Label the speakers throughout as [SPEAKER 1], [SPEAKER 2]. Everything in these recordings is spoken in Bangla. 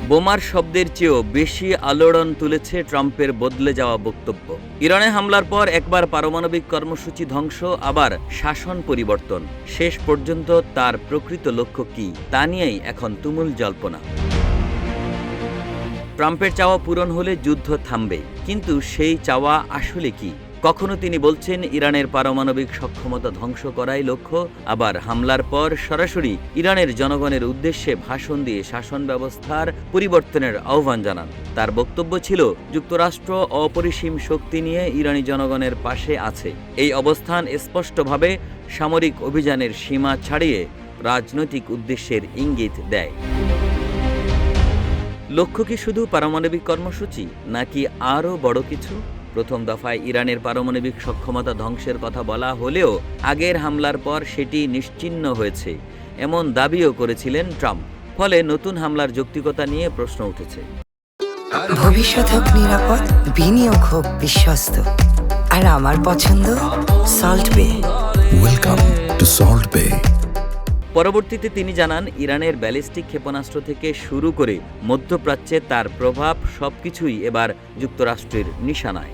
[SPEAKER 1] বোমার শব্দের চেয়েও বেশি আলোড়ন তুলেছে ট্রাম্পের বদলে যাওয়া বক্তব্য। ইরানে হামলার পর একবার পারমাণবিক কর্মসূচি ধ্বংস, আবার শাসন পরিবর্তন। শেষ পর্যন্ত তার প্রকৃত লক্ষ্য কী তা নিয়েই এখন তুমুল জল্পনা। ট্রাম্পের চাওয়া পূরণ হলে যুদ্ধ থামবে, কিন্তু সেই চাওয়া আসলে কি? কখনো তিনি বলছেন ইরানের পারমাণবিক সক্ষমতা ধ্বংস করাই লক্ষ্য, আবার হামলার পর সরাসরি ইরানের জনগণের উদ্দেশ্যে ভাষণ দিয়ে শাসন ব্যবস্থার পরিবর্তনের আহ্বান জানান। তার বক্তব্য ছিল যুক্তরাষ্ট্র অপরিসীম শক্তি নিয়ে ইরানি জনগণের পাশে আছে। এই অবস্থান স্পষ্টভাবে সামরিক অভিযানের সীমা ছাড়িয়ে রাজনৈতিক উদ্দেশ্যের ইঙ্গিত দেয়। লক্ষ্য কি শুধু পারমাণবিক কর্মসূচি, নাকি আরও বড় কিছু? প্রথম দফায় ইরানের পারমাণবিক সক্ষমতা ধ্বংসের কথা বলা হলেও আগের হামলার পর সেটি নিশ্চিহ্ন হয়েছে, এমন দাবিও করেছিলেন ট্রাম্প। ফলে নতুন হামলার যৌক্তিকতা নিয়ে প্রশ্ন উঠেছে।
[SPEAKER 2] ভবিষ্যৎ হোক নিরাপদ, বিনিয়োগ হোক বিশ্বস্ত, আর আমার পছন্দ সল্ট বে।
[SPEAKER 3] ওয়েলকাম টু সল্ট বে।
[SPEAKER 1] পরবর্তীতে তিনি জানান, ইরানের ব্যালিস্টিক ক্ষেপণাস্ত্র থেকে শুরু করে মধ্যপ্রাচ্যে তার প্রভাব সবকিছুই এবার যুক্তরাষ্ট্রের নিশানায়।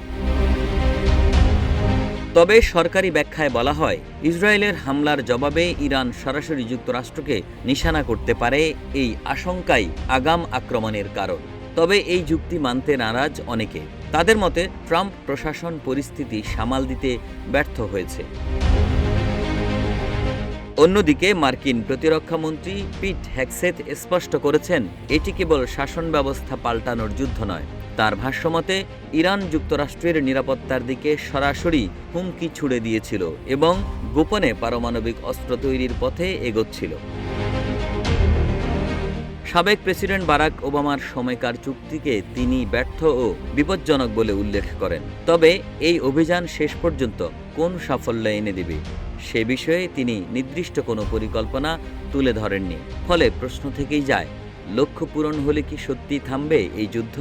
[SPEAKER 1] তবে সরকারি ব্যাখ্যায় বলা হয়, ইসরায়েলের হামলার জবাবে ইরান সরাসরি যুক্তরাষ্ট্রকে নিশানা করতে পারে, এই আশঙ্কাই আগাম আক্রমণের কারণ। তবে এই যুক্তি মানতে নারাজ অনেকে। তাদের মতে ট্রাম্প প্রশাসন পরিস্থিতি সামাল দিতে ব্যর্থ হয়েছে। অন্যদিকে মার্কিন প্রতিরক্ষামন্ত্রী পিট হেগসেথ স্পষ্ট করেছেন, এটি কেবল শাসন ব্যবস্থা পাল্টানোর যুদ্ধ নয়। তার ভাষ্যমতে ইরান যুক্তরাষ্ট্রের নিরাপত্তার দিকে সরাসরি হুমকি ছুড়ে দিয়েছিল এবং গোপনে পারমাণবিক অস্ত্র তৈরির পথে এগোচ্ছিল। সাবেক প্রেসিডেন্ট বারাক ওবামার সময়কার চুক্তিকে তিনি ব্যর্থ ও বিপজ্জনক বলে উল্লেখ করেন। তবে এই অভিযান শেষ পর্যন্ত কোন সাফল্য এনে দেবে সে বিষয়ে তিনি নির্দিষ্ট কোনো পরিকল্পনা তুলে ধরেননি। ফলে প্রশ্ন থেকেই যায়, লক্ষ্য পূরণ হলে কি সত্যি থামবে এই যুদ্ধ?